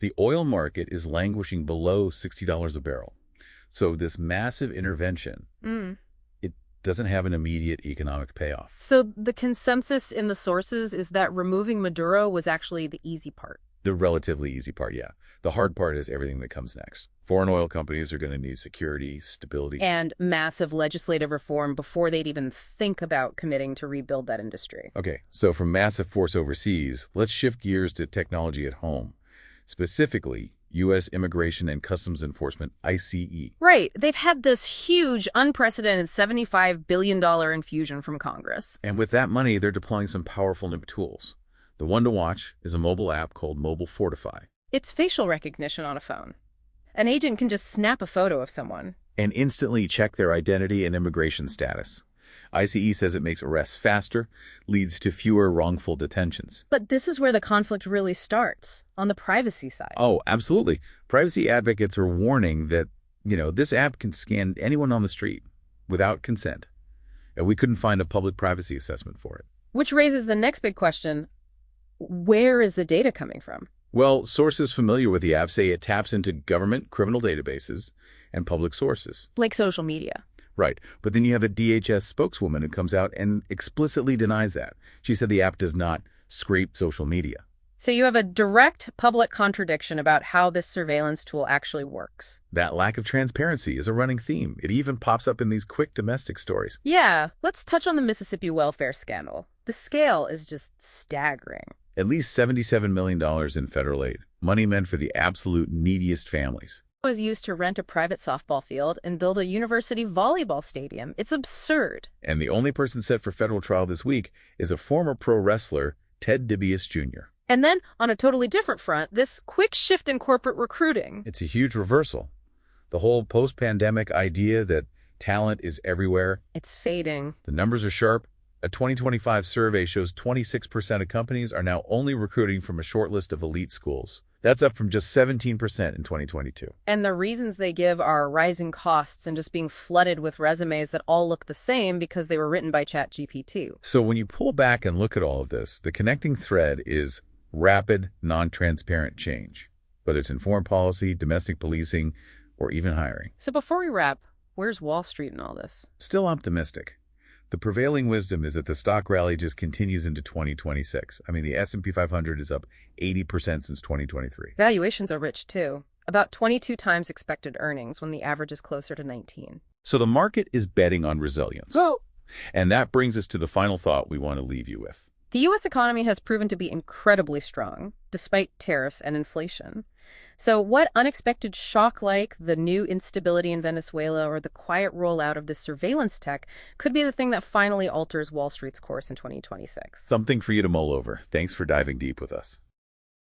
The oil market is languishing below $60 a barrel. So this massive intervention, it doesn't have an immediate economic payoff. So the consensus in the sources is that removing Maduro was actually the easy part. The relatively easy part, yeah. The hard part is everything that comes next. Foreign oil companies are going to need security, stability. And massive legislative reform before they'd even think about committing to rebuild that industry. Okay, so from massive force overseas, let's shift gears to technology at home. Specifically, U.S. Immigration and Customs Enforcement, ICE. Right. They've had this huge, unprecedented $75 billion infusion from Congress. And with that money, they're deploying some powerful new tools. The one to watch is a mobile app called Mobile Fortify. It's facial recognition on a phone. An agent can just snap a photo of someone And instantly check their identity and immigration status. ICE says it makes arrests faster, leads to fewer wrongful detentions. But this is where the conflict really starts, on the privacy side. Oh, absolutely. Privacy advocates are warning that, this app can scan anyone on the street without consent. And we couldn't find a public privacy assessment for it. Which raises the next big question. Where is the data coming from? Well, sources familiar with the app say it taps into government criminal databases and public sources. Like social media. Right. But then you have a DHS spokeswoman who comes out and explicitly denies that. She said the app does not scrape social media. So you have a direct public contradiction about how this surveillance tool actually works. That lack of transparency is a running theme. It even pops up in these quick domestic stories. Yeah, let's touch on the Mississippi welfare scandal. The scale is just staggering. At least $77 million in federal aid, money meant for the absolute neediest families. It was used to rent a private softball field and build a university volleyball stadium. It's absurd. And the only person set for federal trial this week is a former pro wrestler, Ted DiBiase Jr. And then, on a totally different front, this quick shift in corporate recruiting. It's a huge reversal. The whole post-pandemic idea that talent is everywhere. It's fading. The numbers are sharp. A 2025 survey shows 26% of companies are now only recruiting from a short list of elite schools. That's up from just 17% in 2022. And the reasons they give are rising costs and just being flooded with resumes that all look the same because they were written by ChatGPT. So when you pull back and look at all of this, the connecting thread is rapid, non-transparent change, whether it's in foreign policy, domestic policing, or even hiring. So before we wrap, where's Wall Street in all this? Still optimistic. The prevailing wisdom is that the stock rally just continues into 2026. I mean, the S&P 500 is up 80% since 2023. Valuations are rich, too. About 22 times expected earnings when the average is closer to 19. So the market is betting on resilience. So, And that brings us to the final thought we want to leave you with. the U.S. economy has proven to be incredibly strong, despite tariffs and inflation. So what unexpected shock like the new instability in Venezuela or the quiet rollout of this surveillance tech could be the thing that finally alters Wall Street's course in 2026? Something for you to mull over. Thanks for diving deep with us.